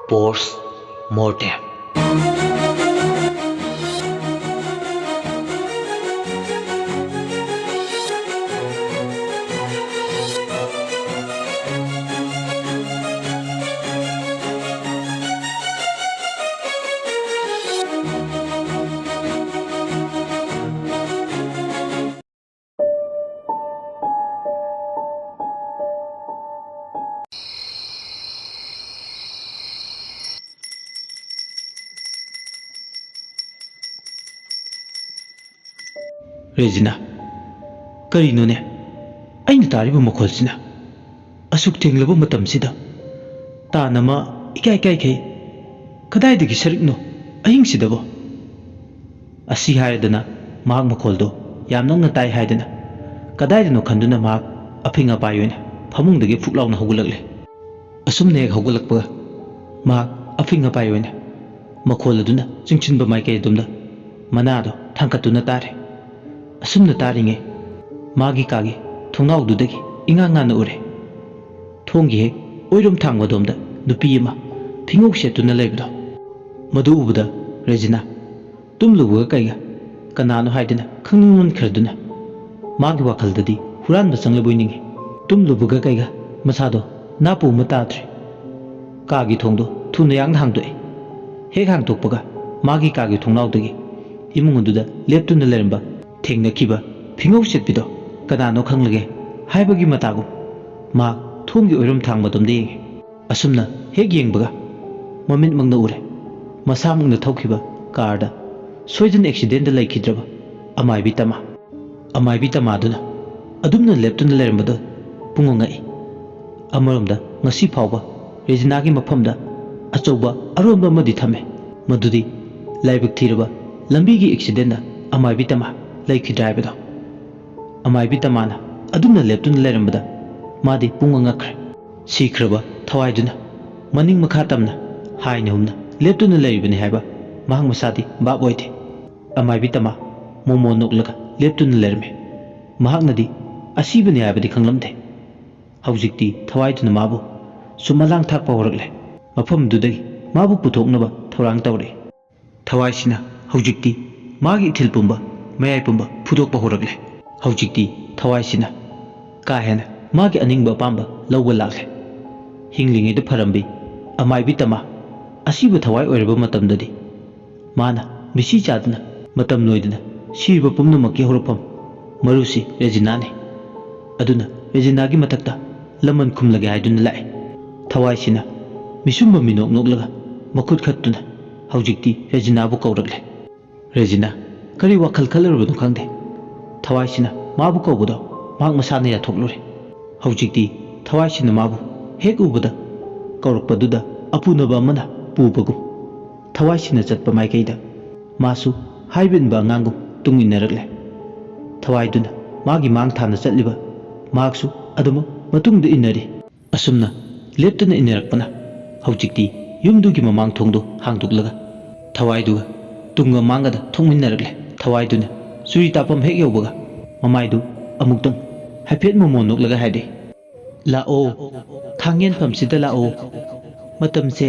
Post Mortem. Regina, karino ne? Aina tariba makholsina. Asuk tenglaba matamsida. Tanama ikai kai. Kadaidagi sarikno ahingsidabo. Asi haidana mahak makholdo yamna ngatai haidana. Kadaidano khanduna mahak aphinga payoina phamungdagi fuklauna hogulakle. Asumne hogulakpa mahak aphinga payoina. Makholaduna chingchinba maikai dumda manado thangkatuna tare. Asumna taringe magi kagi thongnawdudagi ingangana ure thonggi hek oirom thangwadomda nupi ama thingok setuna leibdo madu ubada Regina tumluwa kaiga kanano haidina khangningon kharduna magi wakhaldadi huran basangla boininge tumluwa kaiga masado napu matadri kagi thongdo thuna yang hangdoi hek hangtokpaga magi kagi thongnawdagi imungunduda leptuna leramba thengnakiba phingau setpido kanano khanglage haibagi matagu ma thonggi oirom thangmadom de asumna hek yengbaga moment mangna ure masamungna thaukiba karda soidan accident da laikhidraba amaibi tama duna adumna leptuna lerambada pungongai amaromda ngasi phawba Regina gi mafamda achauba aromba madi thame madudi laibak thiraba lambi gi accident da amaibi tama laikhi drive amaibi tamana adumna leptuna lerambada madi punga ngakre sikraba thawaiduna maning makha tamna haina humna leptuna leribani haiba mahang masadi bab oide amaibi tama momo noklaga leptuna lerme mahagnadi asibani haibadi khanglamde haujikti thawaiduna mabu sumalang thakpa horakle mafam dudagi mabu puthoknaba thorang tawre thawaisina haujikti magi ithil pumba mayai pumba phudokpa horakle haujikti thawaisina ka hena magi aningba pamba lawga lakle hinglingai da pharambi amaibi tama asiba thawai oiraba matamdadi mana misi chadna matam noidna siba pumna makki horapam marusi Regina ne aduna Regina gi matakta laman khumlage haiduna lai thawaisina misumba minok noklaga makhut khattuna haujikti Regina bu kaurakle Regina kari wakhal khalarubano khangde thawaisina mabu kawbudo mahak masana yathoklure haujikti thawaisina mabu hek ubada kaurakpaduda apunaba amana pubagum thawaisina chatpa maikaida masu haibinba angangum tunginnarakle thawaiduna magi mang thana chatliba mahaksu aduma matungda innari asumna leptuna innarakpana haujikti yumdugi mamang thongdo hangduklaga thawaiduga tunga mangada thongminnarakle thawaiduna suri tapam hek yaubaga mamaidu amuktang haipet momo noklaga haide lao thangyen phamsida lao matamse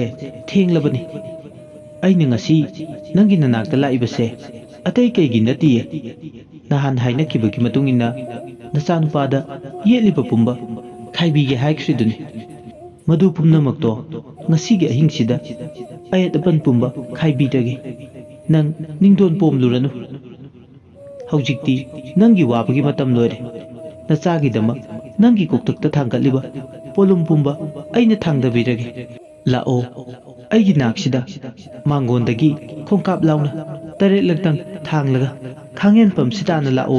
thenglabani aina ngasi nangi nanakta laibase atei kaigi natiye nahan haina kibagi matungina nachanupada yeliba pumba khaibige haikriduni madu pumnamakto ngasigi ahingsida ayat apan pumba khaibidage nang ningdon pomluranu haujikti nangi wabagi matam loire nachagidama nangi koktakta thangkatliba polum pumba aina thangdabirage lao aigi naksida mangondagi khongkap launa taret laktang thanglaga khangyen pamsidana lao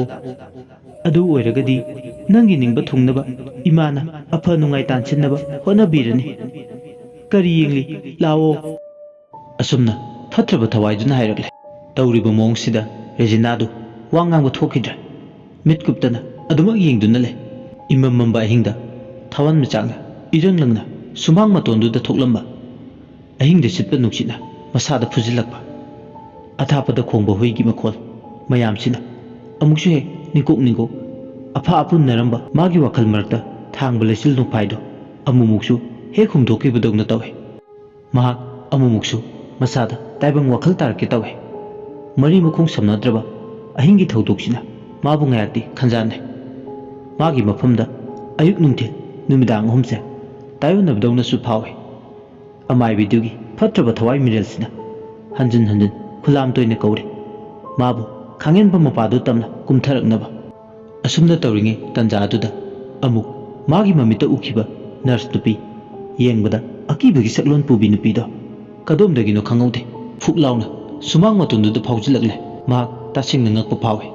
adu oiragadi nangi ningba thungnaba imana apha nungai tansinnaba honabirani kari yengli lao asumna phatraba thawaiduna hairakle tawriba mongsida Regina du wangang thokidra mitkuptana aduma yengduna le imamamba ahingda thawan machanga iranglangna sumang matonduda thoklamba ahingda sitpa nuksina masada phujilakpa athapada khongba hoigi makhol mayamsina amuksu he ningkok apha apun naramba magi wakhal marakta thangba lesil no phaido amumuksu he khumdokibadogna tawe mahak ꯑꯃꯨꯛꯁꯨ ꯃꯁꯥꯗ ꯇꯥꯏꯕꯪ ꯋꯥꯈꯜ ꯇꯥꯔꯛꯀꯦ ꯇꯧꯋꯦ ꯃꯔꯤ ꯃꯈꯣꯡ ꯁꯝꯅꯗ꯭ꯔꯕ ꯑꯍꯤꯡꯒꯤ ꯊꯧꯗꯣꯛꯁꯤꯅ ꯃꯥꯕꯨ ꯉꯥꯌꯥꯛꯇꯤ ꯈꯟꯖꯥꯟꯅꯩ ꯃꯥꯒꯤ ꯃꯐꯝꯗ ꯑꯌꯨꯛ ꯅꯨꯡꯊꯤꯜ ꯅꯨꯃꯤꯗꯥꯡ ꯑꯍꯨꯝꯁꯦ ꯇꯥꯏꯌꯣꯟꯅꯕꯗꯧꯅꯁꯨ ꯐꯥꯎꯋꯤ ꯑꯃꯥꯏꯕꯤꯗꯨꯒꯤ ꯐꯠꯇ꯭ꯔꯕ ꯊꯋꯥꯏ ꯃꯤꯔꯦꯜꯁꯤꯅ ꯍꯟꯖꯤꯟ ꯍꯟꯖꯤꯟ ꯈꯨꯂꯥꯝ ꯇꯣꯏꯅ ꯀꯧꯔꯤ ꯃꯥꯕꯨ ꯈꯥꯡꯍꯦꯟꯕ ꯃꯄꯥꯗꯨ ꯇꯝꯅ ꯀꯨꯝꯊꯔꯛꯅꯕ ꯑꯁꯨꯝꯅ ꯇꯧꯔꯤꯉꯩ ꯇꯟꯖꯥ ꯑꯗꯨꯗ ꯑꯃꯨꯛ ꯃꯥꯒꯤ ꯃꯃꯤꯠꯇ ꯎꯈꯤꯕ ꯅꯔꯁ ꯅꯨꯄꯤ ꯌꯦꯡꯕꯗ ꯑꯀꯤꯕꯒꯤ ꯁꯛꯂꯣꯟ ꯄꯨꯕꯤ ꯅꯨꯄꯤꯗꯣ ꯀꯗꯣꯝꯗꯒꯤꯅꯣ ꯈꯪꯍꯧꯗꯦ ꯐꯨꯛ ꯂꯥꯎꯅ ꯁꯨꯃꯥꯡ ꯃꯇꯣꯟꯗꯨꯗ ꯐꯥꯎꯖꯤꯜꯂꯛꯂꯦ ꯃꯍꯥꯛ ꯇꯁꯦꯡꯅ ꯉꯛꯄ ꯐꯥꯎꯋꯤ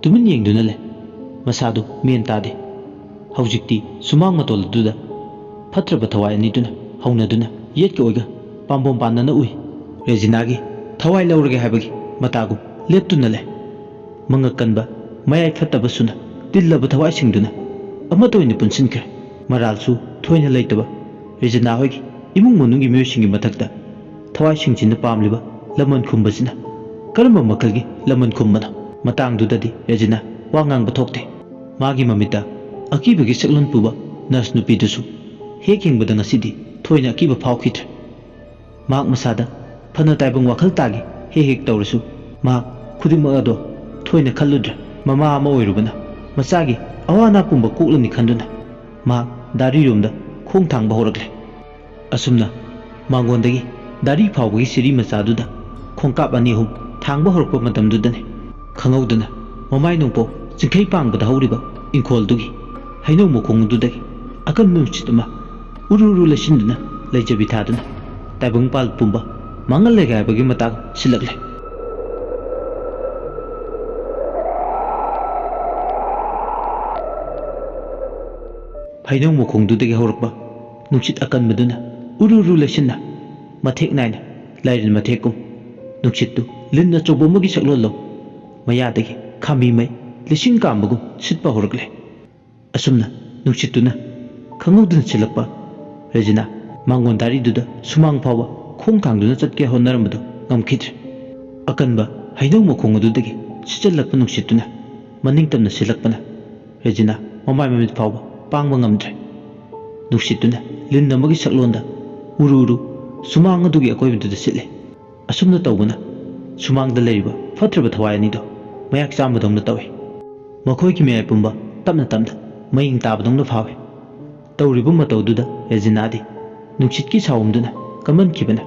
ꯇꯨꯃꯤꯟ ꯌꯦꯡꯗꯨꯅ ꯂꯩ ꯃꯁꯥꯗꯨ ꯃꯦꯟ ꯇꯥꯗꯦ ꯍꯧꯖꯤꯛꯇꯤ ꯁꯨꯃꯥꯡ ꯃꯇꯣꯜ ꯑꯗꯨꯗ ꯐꯠꯇ꯭ꯔꯕ ꯊꯋꯥꯏ ꯑꯅꯤꯗꯨꯅ ꯍꯧꯅꯗꯨꯅ ꯌꯦꯠꯀ ꯑꯣꯏꯒ ꯄꯥꯝꯕꯣꯝ ꯄꯥꯟꯅꯅ ꯎꯏ ꯔꯦꯖꯤꯅꯥꯒꯤ ꯊꯋꯥꯏ ꯂꯧꯔꯒꯦ ꯍꯥꯏꯕꯒꯤ ꯃꯇꯥꯒꯨꯝ ꯂꯦꯞꯇꯨꯅ ꯂꯩ ꯃꯉꯛ ꯀꯟꯕ ꯃꯌꯥꯏ ꯐꯠꯇꯕꯁꯨꯅ ꯇꯤꯜꯂꯕ ꯊꯋꯥꯏꯁꯤꯡꯗꯨꯅ ꯑꯃꯠꯇ ꯑꯣꯏꯅ ꯄꯨꯟꯁꯤꯟꯈ꯭ꯔꯦ ꯃꯔꯥꯜꯁꯨ ꯊꯣꯏꯅ ꯂꯩꯇꯕ ꯔꯦꯖꯤꯅꯥ ꯍꯣꯏꯒꯤ ꯏꯃꯨꯡ ꯃꯅꯨꯡꯒꯤ ꯃꯤꯑꯣꯏꯁꯤꯡꯒꯤ ꯃꯊꯛꯇ ꯊꯋꯥꯏꯁꯤꯡꯁꯤꯅ ꯄꯥꯝꯂꯤꯕ ꯂꯃꯟ ꯈꯨꯝꯕꯁꯤꯅ ꯀꯔꯝꯕ ꯃꯈꯜꯒꯤ ꯂꯃꯟ ꯈꯨꯝꯕꯅꯣ ꯃꯇꯥꯡꯗꯨꯗꯗꯤ ꯔꯦꯖꯤꯅꯥ ꯋꯥ ꯉꯥꯡꯕ ꯊꯣꯛꯇꯦ ꯃꯥꯒꯤ ꯃꯃꯤꯠꯇ ꯑꯀꯤꯕꯒꯤ ꯁꯛꯂꯣꯟ ꯄꯨꯕ ꯅꯔꯁ ꯅꯨꯄꯤꯗꯨꯁꯨ ꯍꯦꯛ ꯌꯦꯡꯕꯗ ꯉꯁꯤꯗꯤ ꯊꯣꯏꯅ ꯑꯀꯤꯕ ꯐꯥꯎꯈꯤꯗ꯭ꯔꯦ ꯃꯍꯥꯛ ꯃꯁꯥꯗ ꯐꯅ ꯇꯥꯏꯕꯪ ꯋꯥꯈꯜ ꯇꯥꯒꯤ ꯍꯦꯛ ꯍꯦꯛ ꯇꯧꯔꯁꯨ ꯃꯍꯥꯛ ꯈꯨꯗꯤꯡꯃꯛ ꯑꯗꯣ ꯊꯣꯏꯅ ꯈꯜꯂꯨꯗ꯭ꯔꯦ ꯃꯃꯥ ꯑꯃ ꯑꯣꯏꯔꯨꯕꯅ ꯃꯆꯥꯒꯤ ꯑꯋꯥ ꯑꯅꯥ ꯄꯨꯝꯕ ꯀꯣꯛꯂꯅꯤ ꯈꯟꯗꯨꯅ ꯃꯍꯥꯛ ꯗꯥꯔꯤꯔꯣꯝꯗ ꯈꯣꯡ ꯊꯥꯡꯕ ꯍꯧꯔꯛꯂꯦ ꯑꯁꯨꯝꯅ ꯃꯥꯡꯒꯣꯟꯗꯒꯤ ꯗꯥꯔꯤ ꯐꯥꯎꯕꯒꯤ ꯁꯤꯔꯤ ꯃꯆꯥꯗꯨꯗ ꯈꯣꯡꯀꯥꯞ ꯑꯅꯤ ꯑꯍꯨꯝ ꯊꯥꯡꯕ ꯍꯧꯔꯛꯄ ꯃꯇꯝꯗꯨꯗꯅꯤ ꯈꯪꯍꯧꯗꯅ ꯃꯃꯥꯏ ꯅꯣꯡꯄꯣꯛ ꯆꯤꯡꯈꯩ ꯄꯥꯡꯕꯗ ꯍꯧꯔꯤꯕ ꯏꯪꯈꯣꯜꯗꯨꯒꯤ ꯍꯩꯅꯧ ꯃꯈꯣꯡꯗꯨꯗꯒꯤ ꯑꯀꯟꯕ ꯅꯨꯡꯁꯤꯠ ꯑꯃ ꯎꯔꯨ ꯎꯔꯨ ꯂꯩꯁꯤꯟꯗꯨꯅ ꯂꯩꯖꯕꯤ ꯊꯥꯗꯨꯅ ꯇꯥꯏꯕꯪꯄꯥꯜ ꯄꯨꯝꯕ ꯃꯥꯡꯍꯜ ꯂꯩꯒꯥꯏꯕꯒꯤ ꯃꯇꯥꯡ ꯁꯤꯜꯂꯛꯂꯦ ꯍꯩꯅꯧ ꯃꯈꯣꯡꯗꯨꯗꯒꯤ ꯍꯧꯔꯛꯄ ꯅꯨꯡꯁꯤꯠ ꯑꯀꯟꯕꯗꯨꯅ ꯎꯔꯨ ꯎꯔꯨ ꯂꯩꯁꯤꯟꯅ ꯃꯊꯦꯛ ꯅꯥꯏꯅ ꯂꯥꯏꯔꯦꯟ ꯃꯊꯦꯛꯀꯨꯝ ꯅꯨꯡꯁꯤꯠꯇꯨ ꯂꯤꯟ ꯑꯆꯧꯕ ꯑꯃꯒꯤ ꯁꯛꯂꯣꯟ ꯂꯧ ꯃꯌꯥꯗꯒꯤ ꯈꯥꯝꯕꯤ ꯃꯩ ꯂꯤꯁꯤꯡ ꯀꯥꯝꯕꯒꯨꯝ ꯁꯤꯠꯄ ꯍꯧꯔꯛꯂꯦ ꯑꯁꯨꯝꯅ ꯅꯨꯡꯁꯤꯠꯇꯨꯅ ꯈꯪꯍꯧꯗꯅ ꯁꯤꯜꯂꯛꯄ ꯔꯦꯖꯤꯅꯥ ꯃꯥꯡꯒꯣꯟ ꯗꯥꯔꯤꯗꯨꯗ ꯁꯨꯃꯥꯡ ꯐꯥꯎꯕ ꯈꯣꯡ ꯊꯥꯡꯗꯨꯅ ꯆꯠꯀꯦ ꯍꯣꯠꯅꯔꯝꯕꯗꯨ ꯉꯝꯈꯤꯗ꯭ꯔꯦ ꯑꯀꯟꯕ ꯍꯩꯅꯧ ꯃꯈꯣꯡ ꯑꯗꯨꯗꯒꯤ ꯁꯤꯠꯆꯜꯂꯛꯄ ꯅꯨꯡꯁꯤꯠꯇꯨꯅ ꯃꯅꯤꯡ ꯇꯝꯅ ꯁꯤꯜꯂꯛꯄꯅ ꯔꯦꯖꯤꯅꯥ ꯃꯃꯥꯏ ꯃꯃꯤꯠ ꯐꯥꯎꯕ ꯄꯥꯡꯕ ꯉꯝꯗ꯭ꯔꯦ ꯅꯨꯡꯁꯤꯠꯇꯨꯅ ꯂꯤꯟ ꯑꯃꯒꯤ ꯁꯛꯂꯣꯟꯗ ꯎꯔꯨ ꯎꯔꯨ ꯁꯨꯃꯥꯡ ꯑꯗꯨꯒꯤ ꯑꯀꯣꯏꯕꯗꯨꯗ ꯁꯤꯠꯂꯦ ꯑꯁꯨꯝꯅ ꯇꯧꯕꯅ ꯁꯨꯃꯥꯡꯗ ꯂꯩꯔꯤꯕ ꯐꯠꯇ꯭ꯔꯕ ꯊꯋꯥꯏ ꯑꯅꯤꯗꯣ ꯃꯌꯥꯛ ꯆꯥꯝꯕꯗꯧꯅ ꯇꯧꯏ ꯃꯈꯣꯏꯒꯤ ꯃꯌꯥꯏ ꯄꯨꯝꯕ ꯇꯞꯅ ꯇꯞꯅ ꯃꯌꯤꯡ ꯇꯥꯕꯗꯧꯅ ꯐꯥꯎꯏ ꯇꯧꯔꯤꯕ ꯃꯇꯧꯗꯨꯗ ꯔꯦꯖꯤꯅꯥꯗꯤ ꯅꯨꯡꯁꯤꯠꯀꯤ ꯁꯥꯎꯝꯗꯨꯅ ꯀꯝꯃꯟꯈꯤꯕꯅ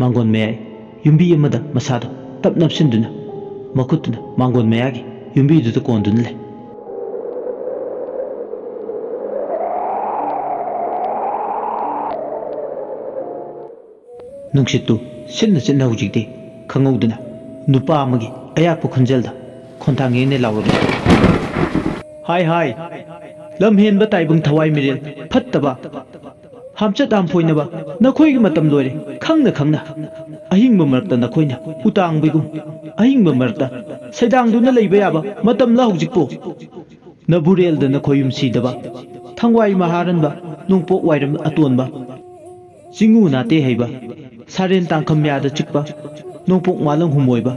ꯃꯥꯡꯒꯣꯟ ꯃꯌꯥꯏ ꯌꯨꯝꯕꯤ ꯑꯃꯗ ꯃꯁꯥꯗꯣ ꯇꯞ ꯅꯞꯁꯤꯟꯗꯨꯅ ꯃꯈꯨꯠꯇꯨꯅ ꯃꯥꯡꯒꯣꯟ ꯃꯌꯥꯒꯤ ꯌꯨꯝꯕꯤꯗꯨꯗ ꯀꯣꯟꯗꯨꯅ ꯂꯩ ꯅꯨꯡꯁꯤꯠꯇꯨ ꯁꯤꯠꯅ ꯁꯤꯠꯅ ꯍꯧꯖꯤꯛꯇꯤ ꯈꯪꯍꯧꯗꯅ ꯅꯨꯄꯥ ꯑꯃꯒꯤ ꯑꯌꯥꯛꯄ ꯈꯣꯟꯖꯦꯜꯗ ꯈꯣꯟꯊꯥꯡꯉꯦꯅ ꯂꯥꯎꯔꯛꯂꯦ ꯍꯥꯏ ꯍꯥꯏ ꯂꯝ ꯍꯦꯟꯕ ꯇꯥꯏꯕꯪ ꯊꯋꯥꯏ ꯃꯤꯔꯦꯜ ꯐꯠꯇꯕ ꯍꯥꯝꯆꯠ ꯍꯥꯝꯐꯣꯏꯅꯕ ꯅꯈꯣꯏꯒꯤ ꯃꯇꯝ ꯂꯣꯏꯔꯦ ꯈꯪꯅ ꯈꯪꯅ ꯑꯍꯤꯡꯕ ꯃꯔꯛꯇ ꯅꯈꯣꯏꯅ ꯎꯇꯥꯡꯕꯒꯨꯝ ꯑꯍꯤꯡꯕ ꯃꯔꯛꯇ ꯁꯩꯗꯥꯡꯗꯨꯅ ꯂꯩꯕ ꯌꯥꯕ ꯃꯇꯝꯂ ꯍꯧꯖꯤꯛꯄꯨ ꯅꯕꯨꯔꯦꯜꯗ ꯅꯈꯣꯏ ꯌꯨꯝꯁꯤꯗꯕ ꯊꯪꯋꯥꯏ ꯃꯍꯥꯔꯟꯕ ꯅꯣꯡꯄꯣꯛ ꯋꯥꯏꯔꯝ ꯑꯇꯣꯟꯕ ꯆꯤꯡꯉꯨ ꯅꯥꯇꯦ ꯍꯩꯕ ꯁꯥꯔꯦꯟ ꯇꯥꯡꯈꯝ ꯌꯥꯗ ꯆꯤꯛꯄ ꯅꯣꯡꯄꯣꯛ ꯃꯥꯂꯪ ꯍꯨꯝꯃꯣꯏꯕ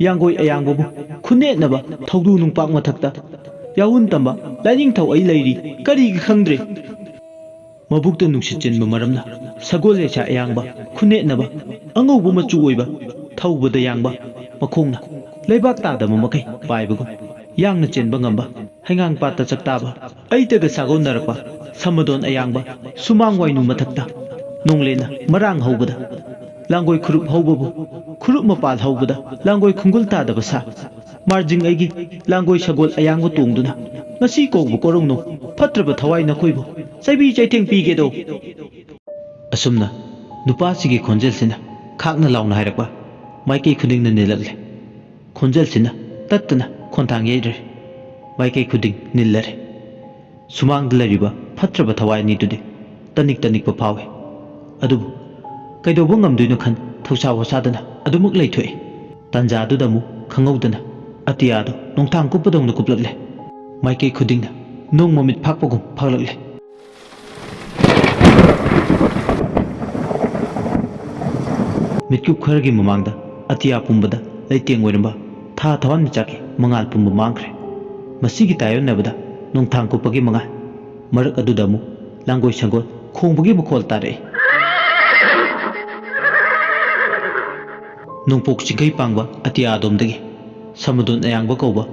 ꯌꯥꯡꯒꯣꯏ ꯑꯌꯥꯡꯕꯕꯨ ꯈꯨꯟꯅꯦꯠꯅꯕ ꯊꯧꯗꯨ ꯅꯨꯡꯄꯥꯛ ꯃꯊꯛꯇ ꯌꯥꯎꯟ ꯇꯝꯕ ꯂꯥꯏꯅꯤꯡꯊꯧ ꯑꯩ ꯂꯩꯔꯤ ꯀꯔꯤꯒꯤ ꯈꯪꯗ꯭ꯔꯦ ꯃꯕꯨꯛꯇ ꯅꯨꯡꯁꯤꯠ ꯆꯦꯟꯕ ꯃꯔꯝꯅ ꯁꯒꯣꯜ ꯂꯩꯁꯥ ꯑꯌꯥꯡꯕ ꯈꯨꯟꯅꯦꯠꯅꯕ ꯑꯉꯧꯕ ꯃꯆꯨ ꯑꯣꯏꯕ ꯊꯧꯕꯗ ꯌꯥꯡꯕ ꯃꯈꯣꯡꯅ ꯂꯩꯕꯥꯛ ꯇꯥꯗꯕ ꯃꯈꯩ ꯄꯥꯏꯕꯒꯨꯝ ꯌꯥꯡꯅ ꯆꯦꯟꯕ ꯉꯝꯕ ꯍꯩꯉꯥꯡ ꯄꯥꯠꯇ ꯆꯛꯇꯥꯕ ꯑꯩꯇꯒ ꯁꯥꯒꯣꯟꯅꯔꯛꯄ ꯁꯃꯗꯣꯟ ꯑꯌꯥꯡꯕ ꯁꯨꯃꯥꯡ ꯋꯥꯏꯅꯨ ꯃꯊꯛꯇ ꯅꯣꯡꯂꯦꯟꯅ ꯃꯔꯥꯡ ꯍꯧꯕꯗ ꯂꯥꯡꯒꯣꯏ ꯈꯨꯔꯨꯞ ꯍꯧꯕꯕꯨ ꯈꯨꯔꯨꯞ ꯃꯄꯥꯜ ꯍꯧꯕꯗ ꯂꯥꯡꯒꯣꯏ ꯈꯨꯡꯒꯨꯜ ꯇꯥꯗꯕ ꯁꯥ ꯃꯥꯔꯖꯤꯡ ꯑꯩꯒꯤ ꯂꯥꯡꯒꯣꯏ ꯁꯒꯣꯜ ꯑꯌꯥꯡꯕ ꯇꯣꯡꯗꯨꯅ ꯉꯁꯤ ꯀꯧꯕ ꯀꯣꯔꯧꯅꯣ ꯐꯠꯇ꯭ꯔꯕ ꯊꯋꯥꯏ ꯅꯈꯣꯏꯕꯨ ꯆꯩꯕꯤ ꯆꯩꯊꯦꯡ ꯄꯤꯒꯦꯗꯣ ꯑꯁꯨꯝꯅ ꯅꯨꯄꯥꯁꯤꯒꯤ ꯈꯣꯟꯖꯦꯜꯁꯤꯅ ꯈꯥꯛꯅ ꯂꯥꯎꯅ ꯍꯥꯏꯔꯛꯄ ꯃꯥꯏꯀꯩ ꯈꯨꯗꯤꯡꯅ ꯅꯤꯜꯂꯛꯂꯦ ꯈꯣꯟꯖꯦꯜꯁꯤꯅ ꯇꯠꯇꯅ ꯈꯣꯟꯊꯥꯡ ꯌꯩꯔꯦ ꯃꯥꯏꯀꯩ ꯈꯨꯗꯤꯡ ꯅꯤꯜꯂꯔꯦ ꯁꯨꯃꯥꯡꯗ ꯂꯩꯔꯤꯕ ꯐꯠꯇ꯭ꯔꯕ ꯊꯋꯥꯏ ꯑꯅꯤꯗꯨꯗꯤ ꯇꯅꯤꯛ ꯇꯅꯤꯛꯄ ꯐꯥꯎꯏ ꯑꯗꯨꯕꯨ ꯀꯩꯗꯧꯕ ꯉꯝꯗꯣꯏꯅꯣ ꯈꯟ ꯊꯧꯁꯥ ꯋꯥꯁꯥꯗꯅ ꯑꯗꯨꯃꯛ ꯂꯩꯊꯣꯛꯏ ꯇꯥꯟꯖꯥꯗꯨꯗ ꯑꯃꯨꯛ ꯈꯪꯍꯧꯗꯅ ꯑꯇꯤꯌꯥꯗꯣ ꯅꯣꯡꯊꯥꯡ ꯀꯨꯞꯄꯗꯧꯅ ꯀꯨꯞꯂꯛꯂꯦ ꯃꯥꯏꯀꯩ ꯈꯨꯗꯤꯡꯅ ꯅꯣꯡ ꯃꯃꯤꯠ ꯐꯥꯛꯄꯒꯨꯝ ꯐꯥꯛꯂꯛꯂꯦ ꯃꯤꯠꯀꯨꯞ ꯈꯔꯒꯤ ꯃꯃꯥꯡꯗ ꯑꯇꯤꯌꯥ ꯄꯨꯝꯕꯗ ꯂꯩꯇꯦꯡ ꯑꯣꯏꯔꯝꯕ ꯊꯥ ꯊꯋꯥꯟꯃꯤꯆꯥꯛꯀꯤ ꯃꯉꯥꯜ ꯄꯨꯝꯕ ꯃꯥꯡꯈ꯭ꯔꯦ ꯃꯁꯤꯒꯤ ꯇꯥꯌꯣꯟꯅꯕꯗ ꯅꯣꯡꯊꯥꯡ ꯀꯨꯞꯄꯒꯤ ꯃꯉꯥꯜ ꯃꯔꯛ ꯑꯗꯨꯗ ꯑꯃꯨꯛ ꯂꯥꯡꯒꯣꯏ ꯁꯪꯒꯣꯜ ꯈꯣꯡꯕꯒꯤ ꯃꯈꯣꯜ ꯇꯥꯔꯛꯏ ꯅꯣꯡꯄꯣꯛ ꯆꯤꯡꯈꯩ ꯄꯥꯡꯕ ꯑꯇꯤꯌꯥꯗꯣꯝꯗꯒꯤ ꯁꯃꯗꯣꯟ ꯑꯌꯥꯡꯕ ꯀꯧꯕ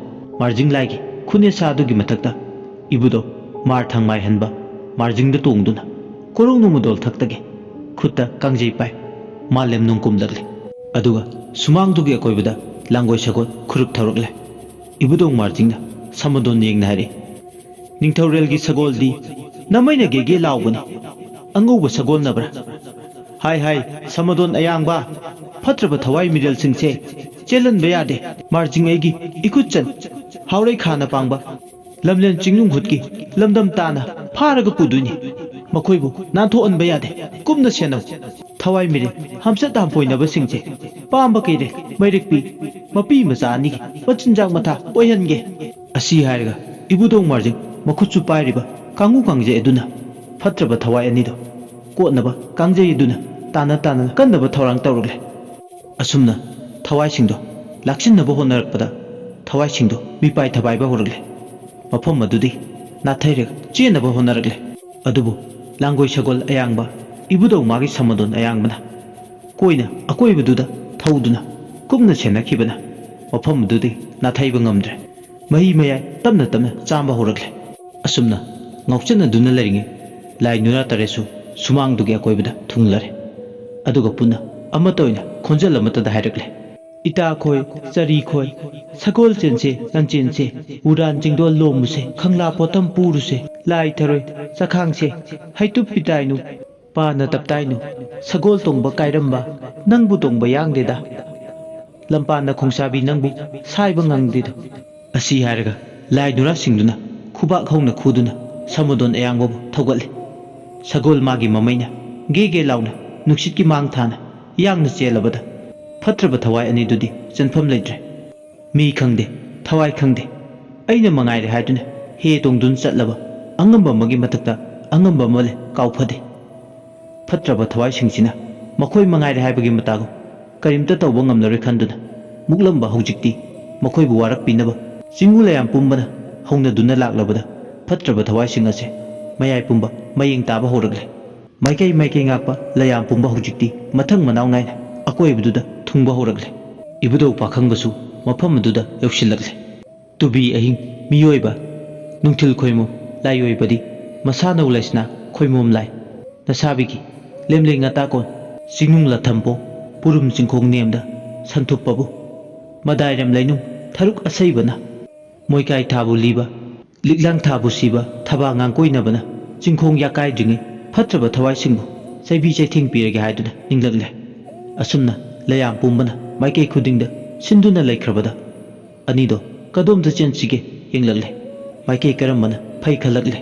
ꯃꯥꯔꯖꯤꯡ ꯂꯥꯏꯒꯤ ꯈꯨꯅꯦꯁꯥꯗꯨꯒꯤ ꯃꯊꯛꯇ ꯏꯕꯨꯗꯧ ꯃꯥꯔ ꯊꯥꯡꯃꯥꯏꯍꯟꯕ ꯃꯥꯔꯖꯤꯡꯗ ꯇꯣꯡꯗꯨꯅ ꯀꯣꯔꯧ ꯅꯣꯡꯃꯗꯣꯜ ꯊꯛꯇꯒꯤ ꯈꯨꯠꯇ ꯀꯥꯡꯖꯩ ꯄꯥꯏ ꯃꯥꯂꯦꯝ ꯅꯨꯡ ꯀꯨꯝꯂꯛꯂꯤ ꯑꯗꯨꯒ ꯁꯨꯃꯥꯡꯗꯨꯒꯤ ꯑꯀꯣꯏꯕꯗ ꯂꯥꯡꯒꯣꯏ ꯁꯒꯣꯜ ꯈꯨꯔꯨꯞ ꯊꯧꯔꯛꯂꯦ ꯏꯕꯨꯗꯧ ꯃꯥꯔꯖꯤꯡꯅ ꯁꯃꯗꯣꯟ ꯌꯦꯡꯅ ꯍꯥꯏꯔꯛꯏ ꯅꯤꯡꯊꯧꯔꯦꯜꯒꯤ ꯁꯒꯣꯜꯗꯤ ꯅꯃꯩꯅ ꯒꯦꯒꯦ ꯂꯥꯎꯕꯅꯤ ꯑꯉꯧꯕ ꯁꯒꯣꯜꯅꯕ꯭ꯔꯥ ꯍꯥꯏ ꯍꯥꯏ ꯁꯃꯗꯣꯟ ꯑꯌꯥꯡꯕ ꯐꯠꯇ꯭ꯔꯕ ꯊꯋꯥꯏ ꯃꯤꯔꯦꯜꯁꯤꯡꯁꯦ ꯆꯦꯜꯍꯟꯕ ꯌꯥꯗꯦ ꯃꯥꯔꯖꯤꯡ ꯑꯩꯒꯤ ꯏꯈꯨꯠꯆꯟ ꯍꯥꯎꯔꯩ ꯈꯥꯅ ꯄꯥꯡꯕ ꯂꯝꯂꯦꯟ ꯆꯤꯡꯅꯨꯡꯍꯨꯠꯀꯤ ꯂꯝꯗꯝ ꯇꯥꯅ ꯐꯥꯔꯒ ꯄꯨꯗꯣꯏꯅꯤ ꯃꯈꯣꯏꯕꯨ ꯅꯥꯟꯊꯣꯛꯍꯟꯕ ꯌꯥꯗꯦ ꯀꯨꯞꯅ ꯁꯦꯟꯅꯧ ꯊꯋꯥꯏ ꯃꯤꯔꯦꯜ ꯍꯝꯆꯠ ꯍꯝꯄꯣꯏꯅꯕꯁꯤꯡꯁꯦ ꯄꯥꯝꯕ ꯀꯩꯔꯦꯜ ꯃꯩꯔꯤꯛꯄꯤ ꯃꯄꯤ ꯃꯆꯥ ꯑꯅꯤꯒꯤ ꯃꯆꯤꯟꯖꯥꯛ ꯃꯊꯥ ꯑꯣꯏꯍꯟꯒꯦ ꯑꯁꯤ ꯍꯥꯏꯔꯒ ꯏꯕꯨꯗꯧ ꯃꯥꯔꯖꯤꯡ ꯃꯈꯨꯠꯁꯨ ꯄꯥꯏꯔꯤꯕ ꯀꯥꯡꯉꯨ ꯀꯥꯡꯖꯩ ꯑꯗꯨꯅ ꯐꯠꯇ꯭ꯔꯕ ꯊꯋꯥꯏ ꯑꯅꯤꯗꯣ ꯀꯣꯠꯅꯕ ꯀꯥꯡꯖꯩ ꯑꯗꯨꯅ ꯇꯥꯟꯅ ꯇꯥꯟꯅ ꯀꯟꯅꯕ ꯊꯧꯔꯥꯡ ꯇꯧꯔꯛꯂꯦ ꯑꯁꯨꯝꯅ ꯊꯋꯥꯏꯁꯤꯡꯗꯣ ꯂꯥꯛꯁꯤꯟꯅꯕ ꯍꯣꯠꯅꯔꯛꯄꯗ ꯊꯋꯥꯏꯁꯤꯡꯗꯣ ꯃꯤꯄꯥꯏ ꯊꯕꯥꯏꯕ ꯍꯧꯔꯛꯂꯦ ꯃꯐꯝ ꯑꯗꯨꯗꯤ ꯅꯥꯊꯩꯔꯒ ꯆꯦꯟꯅꯕ ꯍꯣꯠꯅꯔꯛꯂꯦ ꯑꯗꯨꯕꯨ ꯂꯥꯡꯒꯣꯏ ꯁꯒꯣꯜ ꯑꯌꯥꯡꯕ ꯏꯕꯨꯗꯧ ꯃꯥꯒꯤ ꯁꯃꯗꯣꯟ ꯑꯌꯥꯡꯕꯅ ꯀꯣꯏꯅ ꯑꯀꯣꯏꯕꯗꯨꯗ ꯊꯧꯗꯨꯅ ꯀꯨꯞꯅ ꯁꯦꯟꯅꯈꯤꯕꯅ ꯃꯐꯝ ꯑꯗꯨꯗꯤ ꯅꯥꯊꯩꯕ ꯉꯝꯗ꯭ꯔꯦ ꯃꯍꯤ ꯃꯌꯥꯏ ꯇꯞꯅ ꯇꯞꯅ ꯆꯥꯝꯕ ꯍꯧꯔꯛꯂꯦ ꯑꯁꯨꯝꯅ ꯉꯥꯎꯆꯠꯅꯗꯨꯅ ꯂꯩꯔꯤꯉꯩ ꯂꯥꯏ ꯅꯨꯔꯥ ꯇꯔꯦꯠꯁꯨ ꯁꯨꯃꯥꯡꯗꯨꯒꯤ ꯑꯀꯣꯏꯕꯗ ꯊꯨꯡꯂꯔꯦ ꯑꯗꯨꯒ ꯄꯨꯟꯅ ꯑꯃꯠꯇ ꯑꯣꯏꯅ ꯈꯣꯟꯖꯦꯜ ꯑꯃꯠꯇꯗ ꯍꯥꯏꯔꯛꯂꯦ ꯏꯇꯥꯈꯣꯏ ꯆꯔꯤꯈꯣꯏ ꯁꯒꯣꯜ ꯆꯦꯟꯁꯦ ꯂꯪꯆꯦꯟꯁꯦ ꯎꯔꯥꯟ ꯆꯤꯡꯗꯣꯜ ꯂꯣꯝꯃꯨꯁꯦ ꯈꯪꯂꯥ ꯄꯣꯠꯇꯝ ꯄꯨꯔꯨꯁꯦ ꯂꯥꯏ ꯊꯔꯣꯏ ꯆꯈꯥꯡꯁꯦ ꯍꯩꯇꯨꯞ ꯄꯤꯇꯥꯏꯅꯨ ꯄꯥꯅ ꯇꯞꯇꯥꯏꯅꯨ ꯁꯒꯣꯜ ꯇꯣꯡꯕ ꯀꯥꯏꯔꯝꯕ ꯅꯪꯕꯨ ꯇꯣꯡꯕ ꯌꯥꯡꯗꯦꯗ ꯂꯝꯄꯥꯟꯗ ꯈꯣꯡꯁꯥꯕꯤ ꯅꯪꯕꯨ ꯁꯥꯏꯕ ꯉꯪꯗꯦꯗ ꯑꯁꯤ ꯍꯥꯏꯔꯒ ꯂꯥꯏ ꯅꯨꯔꯥꯁꯤꯡꯗꯨꯅ ꯈꯨꯕꯥꯛ ꯍꯧꯅ ꯈꯨꯗꯨꯅ ꯁꯃꯗꯣꯟ ꯑꯌꯥꯡꯕꯕꯨ ꯊꯧꯒꯠꯂꯤ ꯁꯒꯣꯜ ꯃꯥꯒꯤ ꯃꯃꯩꯅ ꯒꯦ ꯒꯦ ꯂꯥꯎꯅ ꯅꯨꯡꯁꯤꯠꯀꯤ ꯃꯥꯡ ꯊꯥꯅ ꯌꯥꯡꯅ ꯆꯦꯜꯂꯕꯗ ꯐꯠꯇ꯭ꯔꯕ ꯊꯋꯥꯏ ꯑꯅꯤꯗꯨꯗꯤ ꯆꯟꯐꯝ ꯂꯩꯇ꯭ꯔꯦ ꯃꯤ ꯈꯪꯗꯦ ꯊꯋꯥꯏ ꯈꯪꯗꯦ ꯑꯩꯅ ꯃꯉꯥꯏꯔꯦ ꯍꯥꯏꯗꯨꯅ ꯍꯦ ꯇꯣꯡꯗꯨꯅ ꯆꯠꯂꯕ ꯑꯉꯝꯕ ꯑꯃꯒꯤ ꯃꯊꯛꯇ ꯑꯉꯝꯕ ꯑꯃ ꯂꯩ ꯀꯥꯎꯐꯗꯦ ꯐꯠꯇ꯭ꯔꯕ ꯊꯋꯥꯏꯁꯤꯡꯁꯤꯅ ꯃꯈꯣꯏ ꯃꯉꯥꯏꯔꯦ ꯍꯥꯏꯕꯒꯤ ꯃꯇꯥꯒꯨꯝ ꯀꯔꯤꯝꯇ ꯇꯧꯕ ꯉꯝꯂꯔꯣꯏ ꯈꯟꯗꯨꯅ ꯃꯨꯛꯂꯝꯕ ꯍꯧꯖꯤꯛꯇꯤ ꯃꯈꯣꯏꯕꯨ ꯋꯥꯔꯛꯄꯤꯅꯕ ꯆꯤꯡꯎ ꯂꯩꯌꯥꯝ ꯄꯨꯝꯕꯅ ꯍꯧꯅꯗꯨꯅ ꯂꯥꯛꯂꯕꯗ ꯐꯠꯇ꯭ꯔꯕ ꯊꯋꯥꯏꯁꯤꯡ ꯑꯁꯦ ꯃꯌꯥꯏ ꯄꯨꯝꯕ ꯃꯌꯦꯡ ꯇꯥꯕ ꯍꯧꯔꯛꯂꯦ ꯃꯥꯏꯀꯩ ꯃꯥꯏꯀꯩ ꯉꯥꯛꯄ ꯂꯩꯌꯥꯝ ꯄꯨꯝꯕ ꯍꯧꯖꯤꯛꯇꯤ ꯃꯊꯪ ꯃꯅꯥꯎ ナꯏꯅ ꯑꯀꯣꯏꯕꯗꯨꯗ ꯊꯨꯡꯕ ꯍꯧꯔꯛꯂꯦ ꯏꯕꯨꯗꯧ ꯄꯥꯈꯪꯕꯁꯨ ꯃꯐꯝ ꯑꯗꯨꯗ ꯌꯧꯁꯤꯜꯂꯛꯂꯦ ꯇꯨꯕꯤ ꯑꯍꯤꯡ ꯃꯤꯑꯣꯏꯕ ꯅꯨꯡꯊꯤꯜ ꯈꯣꯏꯃꯨ ꯂꯥꯏꯑꯣꯏꯕꯗꯤ ꯃꯁꯥꯅꯧ ꯂꯩꯁꯅꯥ ꯈꯣꯏꯃꯣꯝ ꯂꯥꯏ ꯅꯁꯥꯕꯤꯒꯤ ꯂꯦꯝꯂꯩ ꯉꯥꯇꯥꯀꯣꯟ ꯆꯤꯡꯅꯨꯡ ꯂꯊꯝꯄꯣ ꯄꯨꯔꯨꯝ ꯆꯤꯡꯈꯣꯡ ꯅꯦꯝꯗ ꯁꯟꯊꯨꯞꯄꯕꯨ ꯃꯗꯥꯏꯔꯝ ꯂꯩꯅꯨꯡ ꯊꯔꯨꯛ ꯑꯁꯩꯕꯅ ꯃꯣꯏꯀꯥꯏ ꯊꯥꯕꯨ ꯂꯤꯕ ꯂꯤꯛꯂꯥꯡ ꯊꯥꯕꯨ ꯁꯤꯕ ꯊꯕꯥ ꯉꯥꯡꯀꯣꯏꯅꯕꯅ ꯆꯤꯡꯈꯣꯡ ꯌꯥꯀꯥꯏꯗ꯭ꯔꯤꯉꯩ ꯐꯠꯇ꯭ꯔꯕ ꯊꯋꯥꯏꯁꯤꯡꯕꯨ ꯆꯩꯕꯤ ꯆꯩꯊꯦꯡ ꯄꯤꯔꯒꯦ ꯍꯥꯏꯗꯨꯅ ꯅꯤꯡꯂꯛꯂꯦ ꯑꯁꯨꯝꯅ ꯂꯩꯌꯥꯝ ꯄꯨꯝꯕꯅ ꯃꯥꯏꯀꯩ ꯈꯨꯗꯤꯡꯗ ꯁꯤꯟꯗꯨꯅ ꯂꯩꯈ꯭ꯔꯕꯗ ꯑꯅꯤꯗꯣ ꯀꯗꯣꯝꯗ ꯆꯦꯟꯁꯤꯒꯦ ꯌꯦꯡꯂꯛꯂꯦ ꯃꯥꯏꯀꯩ ꯀꯔꯝꯕꯅ ꯐꯩ ꯈꯜꯂꯛꯂꯦ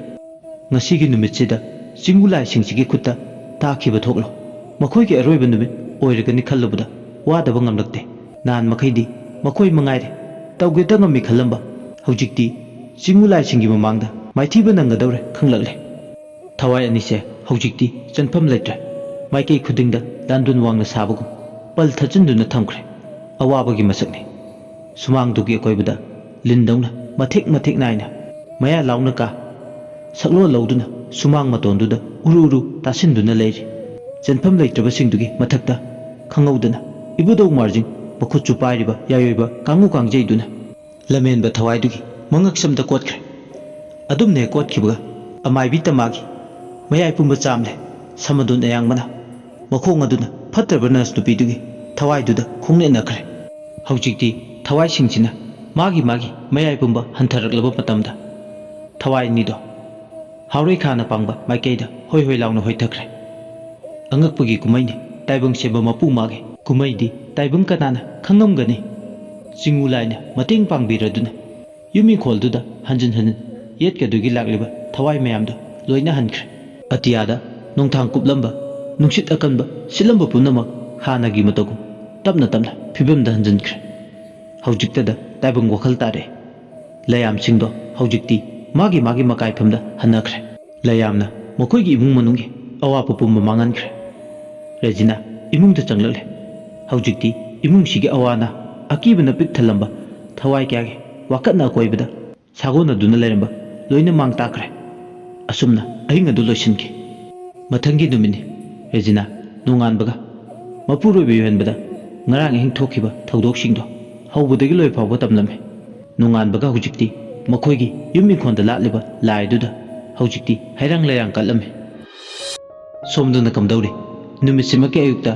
ꯉꯁꯤꯒꯤ ꯅꯨꯃꯤꯠꯁꯤꯗ ꯆꯤꯡꯎ ꯂꯥꯏꯁꯤꯡꯁꯤꯒꯤ ꯈꯨꯠꯇ ꯇꯥꯈꯤꯕ ꯊꯣꯛꯂꯣ ꯃꯈꯣꯏꯒꯤ ꯑꯔꯣꯏꯕ ꯅꯨꯃꯤꯠ ꯑꯣꯏꯔꯒꯅꯤ ꯈꯜꯂꯨꯕꯗ ꯋꯥꯗꯕ ꯉꯝꯂꯛꯇꯦ ꯅꯍꯥꯟ ꯃꯈꯩꯗꯤ ꯃꯈꯣꯏ ꯃꯉꯥꯏꯔꯦ ꯇꯧꯒꯦꯇ ꯉꯝꯃꯤ ꯈꯜꯂꯝꯕ ꯍꯧꯖꯤꯛꯇꯤ ꯆꯤꯡꯎ ꯂꯥꯏꯁꯤꯡꯒꯤ ꯃꯃꯥꯡꯗ ꯃꯥꯏꯊꯤꯕ ꯅꯪꯒꯗꯧꯔꯦ ꯈꯪꯂꯛꯂꯦ ꯊꯋꯥꯏ ꯑꯅꯤꯁꯦ ꯍꯧꯖꯤꯛꯇꯤ ꯆꯟꯐꯝ ꯂꯩꯇ꯭ꯔꯦ ꯃꯥꯏꯀꯩ ꯈꯨꯗꯤꯡꯗ ꯂꯥꯟꯗꯨꯟ ꯋꯥꯡꯅ ꯁꯥꯕꯒꯨꯝ ꯄꯜ ꯊꯠꯆꯤꯟꯗꯨꯅ ꯊꯝꯈ꯭ꯔꯦ ꯑꯋꯥꯕꯒꯤ ꯃꯁꯛꯅꯤ ꯁꯨꯃꯥꯡꯗꯨꯒꯤ ꯑꯀꯣꯏꯕꯗ ꯂꯤꯟꯗꯧꯅ ꯃꯊꯦꯛ ꯃꯊꯦꯛ ꯅꯥꯏꯅ ꯃꯌꯥ ꯂꯥꯎꯅ ꯀꯥ ꯁꯛꯂꯣꯟ ꯂꯧꯗꯨꯅ ꯁꯨꯃꯥꯡ ꯃꯇꯣꯟꯗꯨꯗ ꯎꯔꯨ ꯎꯔꯨ ꯇꯥꯁꯤꯟꯗꯨꯅ ꯂꯩꯔꯤ ꯆꯟꯐꯝ ꯂꯩꯇ꯭ꯔꯕꯁꯤꯡꯗꯨꯒꯤ ꯃꯊꯛꯇ ꯈꯪꯍꯧꯗꯅ ꯏꯕꯨꯗꯧ ꯃꯥꯔꯖꯤꯡ ꯃꯈꯨꯠꯁꯨ ꯄꯥꯏꯔꯤꯕ ꯌꯥꯏꯑꯣꯏꯕ ꯀꯥꯡꯉꯨ ꯀꯥꯡꯖꯩꯗꯨꯅ ꯂꯝꯍꯦꯟꯕ ꯊꯋꯥꯏꯗꯨꯒꯤ ꯃꯉꯛꯁꯝꯗ ꯀꯣꯠꯈ꯭ꯔꯦ ꯑꯗꯨꯝꯅ ꯍꯦꯛ ꯀꯣꯠꯈꯤꯕꯒ ꯑꯃꯥꯏꯕꯤ ꯇꯃꯥꯒꯤ ꯃꯌꯥꯏ ꯄꯨꯝꯕ ꯆꯥꯝꯂꯦ ꯁꯃꯗꯣꯟ ꯑꯌꯥꯡꯕꯅ ꯃꯈꯣꯡ ꯑꯗꯨꯅ ꯐꯠꯇ꯭ꯔꯕ ꯅꯔꯁ ꯅꯨꯄꯤꯗꯨꯒꯤ ꯊꯋꯥꯏꯗꯨꯗ ꯈꯣꯡꯅꯦꯠꯅꯈ꯭ꯔꯦ ꯍꯧꯖꯤꯛꯇꯤ ꯊꯋꯥꯏꯁꯤꯡꯁꯤꯅ ꯃꯥꯒꯤ ꯃꯥꯒꯤ ꯃꯌꯥꯏ ꯄꯨꯝꯕ ꯍꯟꯊꯔꯛꯂꯕ ꯃꯇꯝꯗ ꯊꯋꯥꯏ ꯑꯅꯤꯗꯣ ꯍꯥꯎꯔꯩ ꯈꯥꯅ ꯄꯥꯡꯕ ꯃꯥꯏꯀꯩꯗ ꯍꯣꯏ ꯍꯣꯏ ꯂꯥꯎꯅ ꯍꯣꯏꯊꯈ꯭ꯔꯦ ꯑꯉꯛꯄꯒꯤ ꯀꯨꯝꯍꯩꯅꯤ ꯇꯥꯏꯕꯪ ꯁꯦꯝꯕ ꯃꯄꯨ ꯃꯥꯒꯤ ꯀꯨꯝꯍꯩꯗꯤ ꯇꯥꯏꯕꯪ ꯀꯅꯥꯅ ꯈꯪꯉꯝꯒꯅꯤ ꯆꯤꯡꯎ ꯂꯥꯏꯅ ꯃꯇꯦꯡ ꯄꯥꯡꯕꯤꯔꯗꯨꯅ ꯌꯨꯝꯏꯪꯈꯣꯜꯗꯨꯗ ꯍꯟꯖꯤꯟ ꯍꯟꯖꯤꯟ ꯌꯦꯠꯀꯗꯨꯒꯤ ꯂꯥꯛꯂꯤꯕ ꯊꯋꯥꯏ ꯃꯌꯥꯝꯗꯣ ꯂꯣꯏꯅ ꯍꯟꯈ꯭ꯔꯦ ꯑꯇꯤꯌꯥꯗ ꯅꯣꯡꯊꯥꯡ ꯀꯨꯞꯂꯝꯕ ꯅꯨꯡꯁꯤꯠ ꯑꯀꯟꯕ ꯁꯤꯠꯂꯝꯕ ꯄꯨꯝꯅꯃꯛ ꯍꯥꯟꯅꯒꯤ ꯃꯇꯧꯒꯨꯝ ꯇꯞꯅ ꯇꯞꯅ ꯐꯤꯕꯝꯗ ꯍꯟꯖꯤꯟꯈ꯭ರೆ ꯍꯧꯖꯤꯛꯇꯗ ꯇꯥꯏꯕꯪ ꯋꯥꯈꯜ ꯇꯥꯔꯦ ꯂꯩꯌꯥꯝꯁꯤꯡꯗꯣ ꯍꯧꯖꯤꯛꯇꯤ ꯃꯥꯒꯤ ꯃꯥꯒꯤ ꯃꯀꯥꯏꯐꯝꯗ ꯍꯟꯅꯈ꯭ꯔꯦ ꯂꯩꯌꯥꯝꯅ ꯃꯈꯣꯏꯒꯤ ꯏꯃꯨꯡ ꯃꯅꯨꯡꯒꯤ ꯑꯋꯥꯕ ꯄꯨꯝꯕ ꯃꯥꯡꯍꯟꯈ꯭ꯔꯦ ꯔꯦꯖꯤꯅꯥ ꯏꯃꯨꯡꯗ ꯆꯪꯂꯛꯂꯦ ꯍꯧꯖꯤꯛꯇꯤ ꯏꯃꯨꯡꯁꯤꯒꯤ ꯑꯋꯥꯅ ꯑꯀꯤꯕꯅ ꯄꯤꯛ ꯊꯜꯂꯝꯕ ꯊꯋꯥꯏ ꯀꯌꯥꯒꯤ ꯋꯥꯀꯠꯅ ꯑꯀꯣꯏꯕꯗ ꯁꯥꯒꯣꯟꯅꯗꯨꯅ ꯂꯩꯔꯝꯕ ꯂꯣꯏꯅ ꯃꯥꯡ ꯇꯥꯛꯈ꯭ꯔꯦ ꯑꯁꯨꯝꯅ ꯑꯍꯤꯡ ꯑꯗꯨ ꯂꯣꯏꯁꯤꯟꯈꯤ ꯃꯊꯪꯒꯤ ꯅꯨꯃꯤꯠꯅꯤ ꯔꯦꯖꯤꯅꯥ ꯅꯣꯡꯉꯥꯟꯕꯒ ꯃꯄꯨꯔꯣꯏꯕ ꯌꯣꯍꯟꯕꯗ ngarang ahing thokhiba thodok-singdo hawbadagi loi phawba tamlame nonganbaga hujikti makhoigi yummi khonda latliba laiduda hujikti hairang lairang kalame somduna kamdauri numitsimaki ayukta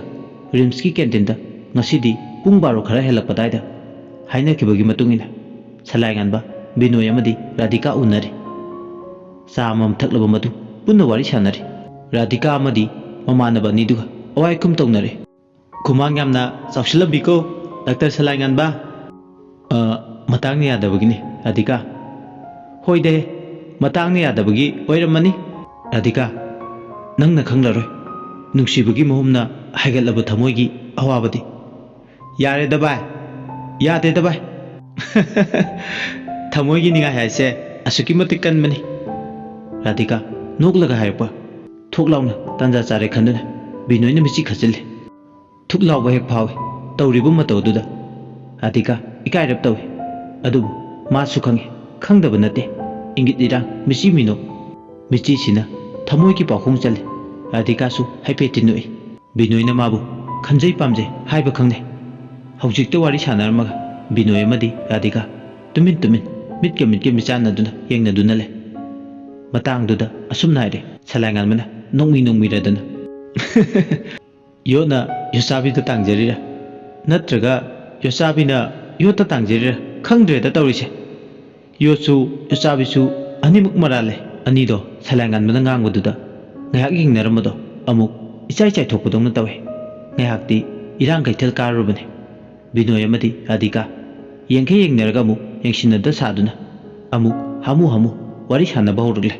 rimski cantinda ngasidi pung 12 khara helakpadaida hainakibagi matungina salainganba binoy amadi radhika unari samam thaklaba madu punna wari sanari radhika amadi mamanaba niduga awai kum tongnare kumang yamna chawsilabiko Dr. Salainganba matangni yadabagini radhika hoide matangni yadabagi oiramani radhika nangna khanglaroi nungsibagi mohumna haigatlaba thamoigi awabadi yare dabai yade dabai thamoigi ninga haise asuki matik kanmani radhika noglaga hairpa thoklauna tanja chare khanduna binoyna michi khachille thuklawba hek phawi tawribu matawduda radhika ikairap tawi adubu masu khangi khangdaba nate ingit irang michi mino michi sina thamoigi pakhung chale radhika su haipetinui binoyna mabu khanjai pamje haiba khangne hawjikta wari sanarmaga binoy amadi radhika tumin mitke michanaduna yengnaduna le matangduda asum naire salainganmana nongmi radana yona yosabi da tangjarira natraga yosabina yota tangjarira khangdre da tawrise yosu yosabi su animuk marale anido salainganmana ngangbududa ngayak yingnaramado amuk ichai thokpudongna tawe ngayakti irang kaithel karubane binoy amadi radhika yengkhe yengnaraga amuk yengsinada saduna amuk hamu wari sanaba haurugle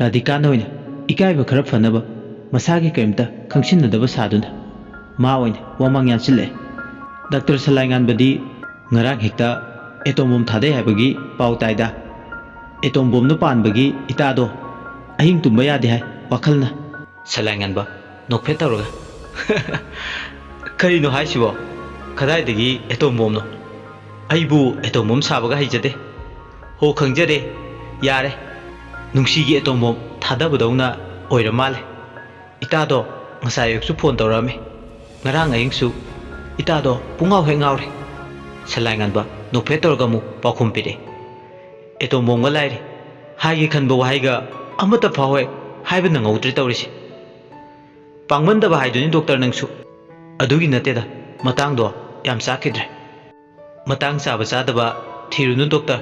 radhika noina ikaiba khara fanaba masagi kaimta khangsinnadaba saduna ma oina wamang yansile Dr. Salainganbadi ngarang hekta etombom thade haibagi pautaida etombom no panbagi itado ahing tumba yade hai wakhalna Salainganba nokphe tawraga karino haisibo khadaidagi etombom no aibu etombom sabaga haijade ho khangjare yare nungsigi etombom thadabadawna oira male itado ngasayuksu phone tawrame ngarang ahingsu itado pungaw he ngawre Salainganba nokphe tawraga mu pakhum pire etombom ga laire haigi khanba wahaiga amata phawhe haiba nangawdri tawrisi pangmandaba haiduni doctor nangsu adugi nateda matangdo yam sakidre matang saba sadaba thirunu doctor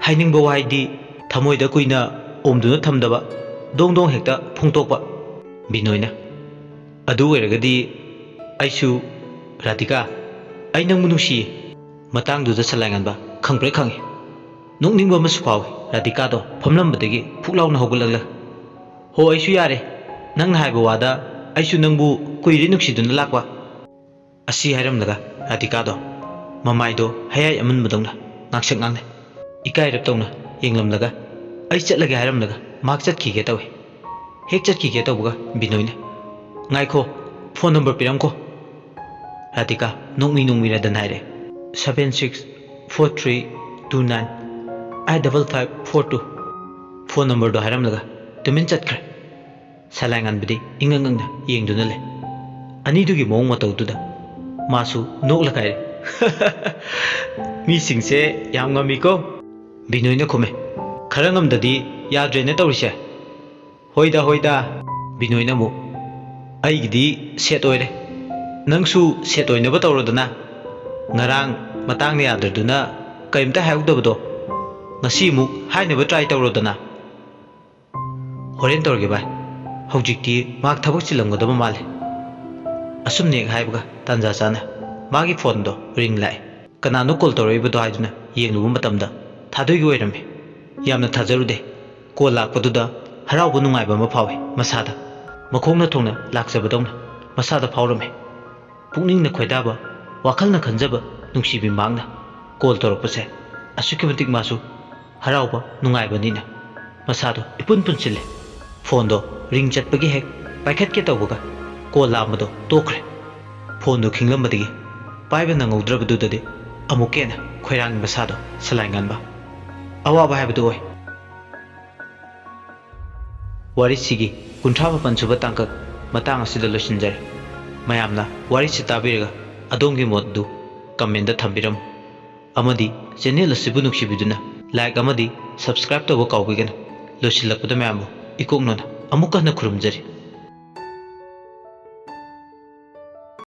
hainingba waidi thamoida kuina omduna thamdaba dongdong hekta phungtokpa binoyna adu oiragadi aisu radhika ai nangmu nungsi matangduda Salainganba khangpre khangi nokningba masu phawi radhika do phamlambadagi phuklauna hogulagla ho aisu yare nangna haiba wada aisu nangbu kuiri nuksiduna lakwa asi hairamlaga radhika do mamaido hayai amanbadongna ngaksak ngangne ikairap tawna yenglamlaga ai chatlage hairamlaga mak chatkige tawe hek chatkige tawbuga binoyna ngaikho phone number piramko radhika nongmi radan haire 7643295542 phone number do hairamlaga tumin chatkre Salainganbadi ingangangna yengduna le anidugi mong matawduda masu noklakaire mi singse yam ngamiko binoyna khome khara ngamdadi yadrena tawrise hoida binoyna mu aigidi set oire nangsu set oinaba tawrodana ngarang matangna yadrduna kaimta hayudabado ngasi mu hainaba try tawrodana horen tawrge bai hawjikti mak thabak chilamgadaba male asumne haibaga tanja chana magi phone do ring lai kanano call tawribado haiduna yengluba matamda thadoigi oirame yamna thajarude call lakpaduda harauba nungaiba ma phawi masada makhongna thongna lakjabadongna masada phawrame pukningna khoidaba wakhalna khanjaba nungsibi mangna call tawrapase asuki matik masu harauba nungaiba nina masado ipun punchile phone do ring chatpagi hek paikhatke tawbaga call lamado tokre phone do khinglambadigi paiba nangaudrabadudade amukena khoirang masado Salainganba awaba haibadu oi warisigi kunthama pansuba tangkak matang asida losinjare mayamna warisi tabiraga ꯑꯗꯣꯝꯒꯤ ꯃꯣꯠ ꯑꯗꯨ command ꯊꯝꯕꯤꯔꯝꯃꯨ ꯑꯃꯗꯤ channel ꯑꯁꯤꯕꯨ ꯅꯨꯡꯁꯤꯕꯤꯗꯨꯅ like ꯑꯃꯗꯤ subscribe ꯇꯧꯕ ꯀꯥꯎꯕꯤꯒꯅꯨ ꯂꯣꯏꯁꯤꯜꯂꯛꯄꯗ ꯃꯌꯥꯝꯕꯨ ꯏꯀꯣꯛꯅꯅ ꯑꯃꯨꯛ ꯍꯟꯅ ꯈꯨꯔꯨꯝꯖꯔꯤ